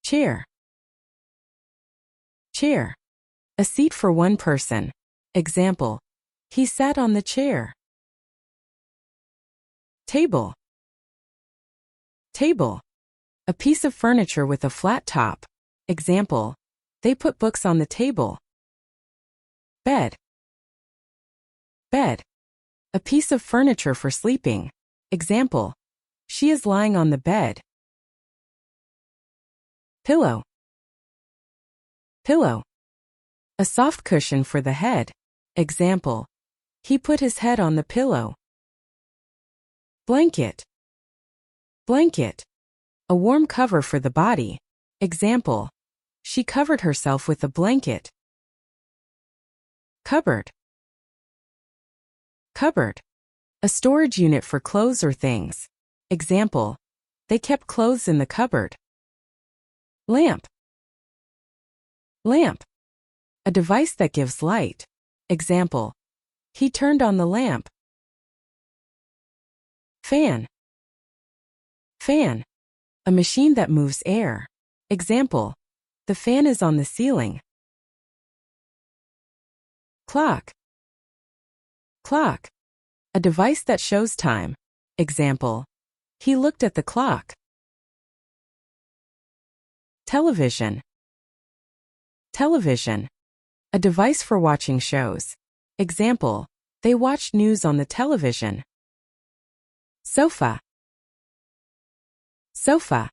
Chair. Chair. A seat for one person. Example: he sat on the chair. Table. Table. A piece of furniture with a flat top. Example: they put books on the table. Bed. Bed. A piece of furniture for sleeping. Example: she is lying on the bed. Pillow. Pillow. A soft cushion for the head. Example: he put his head on the pillow. Blanket. Blanket. A warm cover for the body. Example: she covered herself with a blanket. Cupboard. Cupboard. A storage unit for clothes or things. Example: they kept clothes in the cupboard. Lamp. Lamp. A device that gives light. Example: he turned on the lamp. Fan. Fan. A machine that moves air. Example: the fan is on the ceiling. Clock. Clock. A device that shows time. Example: he looked at the clock. Television. Television. A device for watching shows. Example: they watched news on the television. Sofa. Sofa.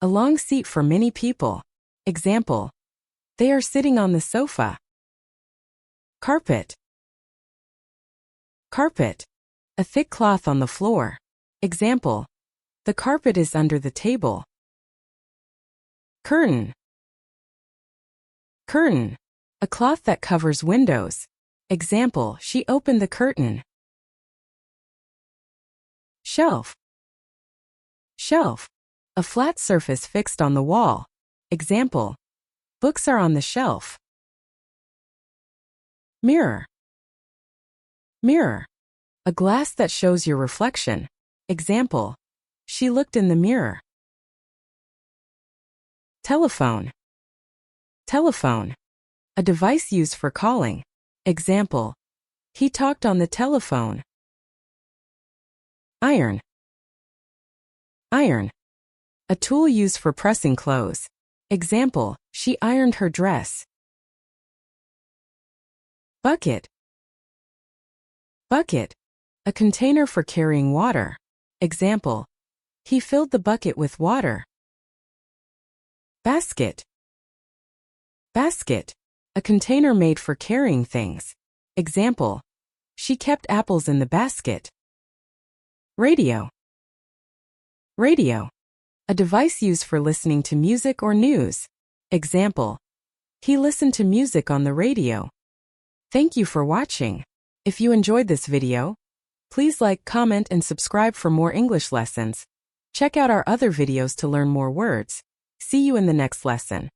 A long seat for many people. Example: they are sitting on the sofa. Carpet. Carpet. A thick cloth on the floor. Example: the carpet is under the table. Curtain. Curtain. A cloth that covers windows. Example: she opened the curtain. Shelf. Shelf. A flat surface fixed on the wall. Example: books are on the shelf. Mirror. Mirror. A glass that shows your reflection. Example: she looked in the mirror. Telephone. Telephone. A device used for calling. Example: he talked on the telephone. Iron. Iron. A tool used for pressing clothes. Example: she ironed her dress. Bucket. Bucket. A container for carrying water. Example: he filled the bucket with water. Basket. Basket. A container made for carrying things. Example: she kept apples in the basket. Radio. Radio. A device used for listening to music or news. Example: he listened to music on the radio. Thank you for watching. If you enjoyed this video, please like, comment, and subscribe for more English lessons. Check out our other videos to learn more words. See you in the next lesson.